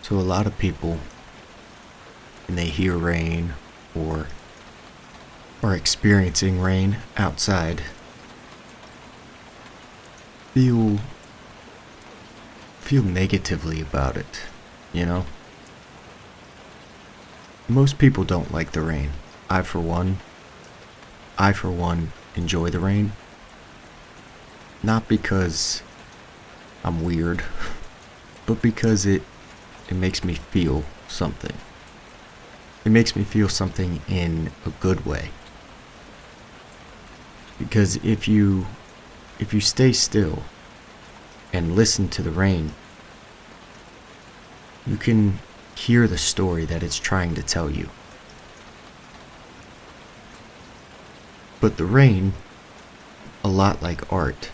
So a lot of people, when they hear rain or are experiencing rain outside, feel feel negatively about it, you know? Most people don't like the rain. I for one, I for one enjoy the rain, not because I'm weird, but because it makes me feel something. It makes me feel something in a good way. Because if you stay still and listen to the rain, you can hear the story that it's trying to tell you. But the rain, a lot like art,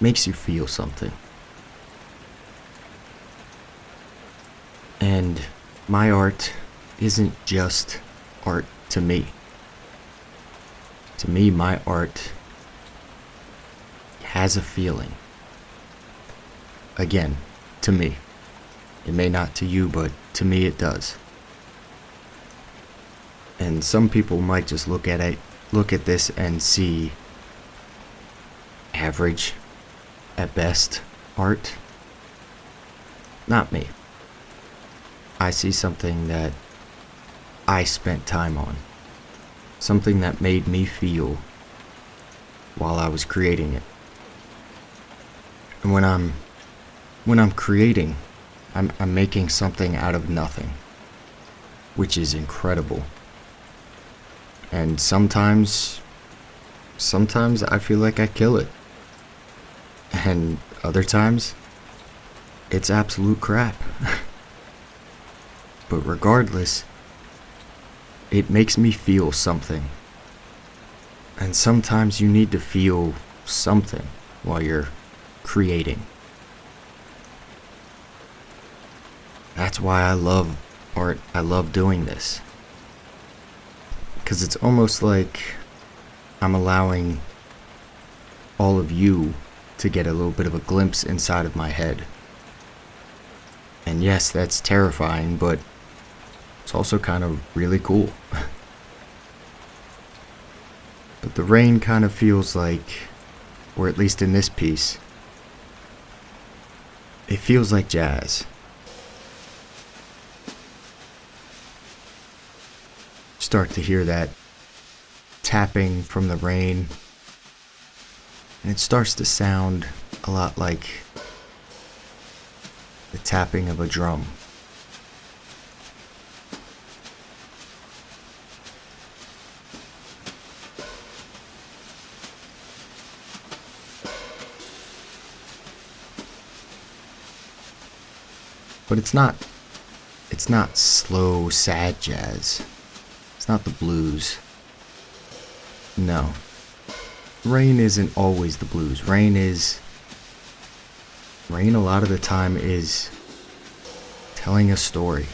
makes you feel something. And my art isn't just art to me. To me, my art has a feeling. Again, to me. It may not to you, but to me it does. And some people might just look at this and see average, at best, art. Not me. I see something that I spent time on. Something that made me feel while I was creating it. And when I'm creating, I'm making something out of nothing, which is incredible. And sometimes I feel like I kill it. And other times, it's absolute crap. But regardless, it makes me feel something. And sometimes you need to feel something while you're creating. That's why I love art. I love doing this. Because it's almost like I'm allowing all of you to get a little bit of a glimpse inside of my head. And yes, that's terrifying, but it's also kind of really cool. But the rain kind of feels like, or at least in this piece, it feels like jazz. Start to hear that tapping from the rain, and it starts to sound a lot like the tapping of a drum. But it's not slow, sad jazz. It's not the blues. No. Rain isn't always the blues. Rain a lot of the time is telling a story.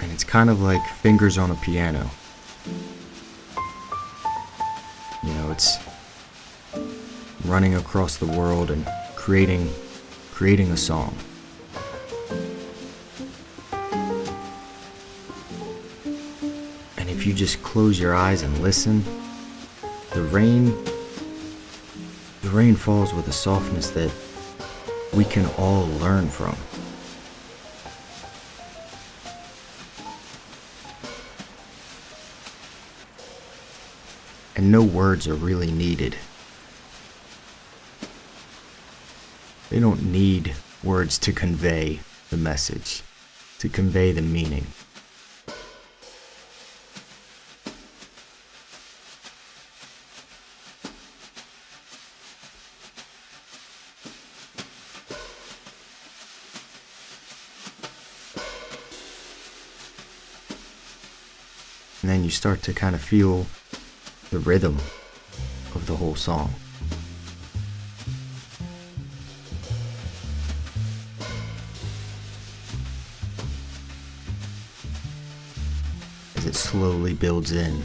And it's kind of like fingers on a piano. You know, it's running across the world and creating a song. And if you just close your eyes and listen, the rain falls with a softness that we can all learn from. And no words are really needed. They don't need words to convey the message, to convey the meaning. And then you start to kind of feel the rhythm of the whole song. as it slowly builds in.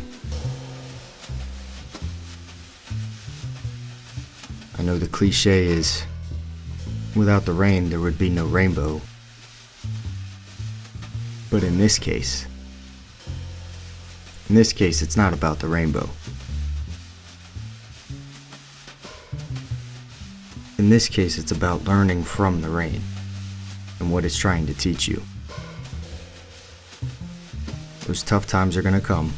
I know the cliche is, without the rain there would be no rainbow. But in this case, it's not about the rainbow. In this case, it's about learning from the rain and what it's trying to teach you. Those tough times are gonna come.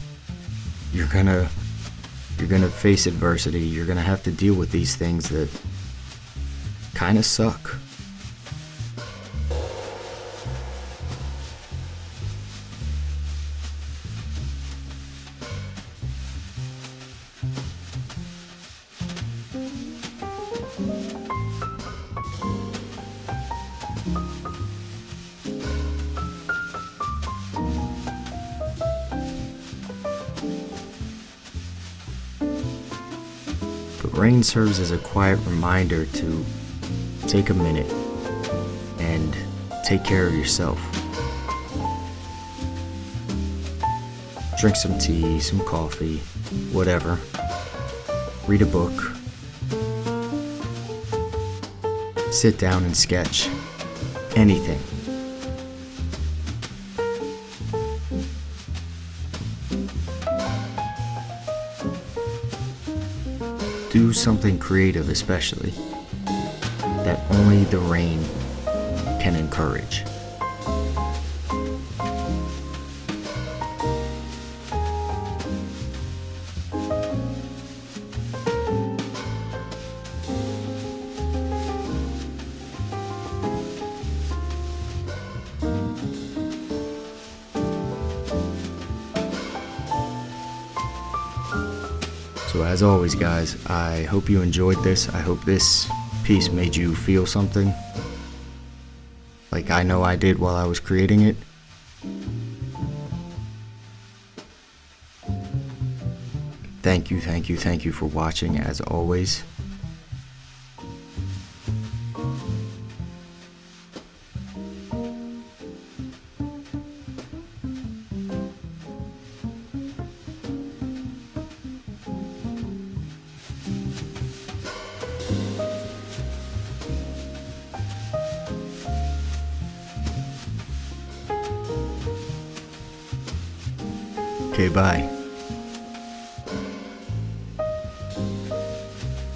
You're gonna face adversity. You're gonna have to deal with these things that kinda suck. But rain serves as a quiet reminder to take a minute and take care of yourself. Drink some tea, some coffee, whatever. Read a book. Sit down and sketch. Anything. Do something creative, especially, that only the rain can encourage. So as always, guys, I hope you enjoyed this. I hope this piece made you feel something, like I know I did while I was creating it. Thank you for watching, as always. Okay, bye.